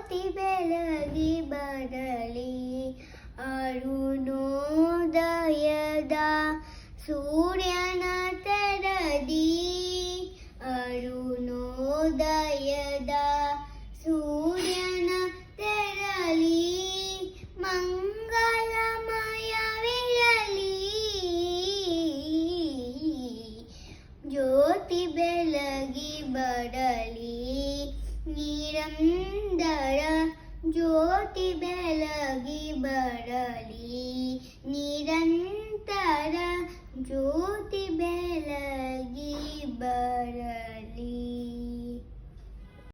ಜ್ಯೋತಿ ಬೆಳಗಿ ಬರಲಿ ಅರುಣೋದಯದ ಸೂರ್ಯನ ತೆರದಿ ಅರುಣೋದಯದ ಸೂರ್ಯನ ತೆರಲಿ ಮಂಗಳಮಯವಿರಲಿ ಜ್ಯೋತಿ ಬೆಳಗಿ ಬರಲಿ ನಿರಂತರ ಜ್ಯೋತಿ ಬೆಳಗಿ ಬರಲಿ ನಿರಂತರ ಜ್ಯೋತಿ ಬೆಳಗಿ ಬರಲಿ.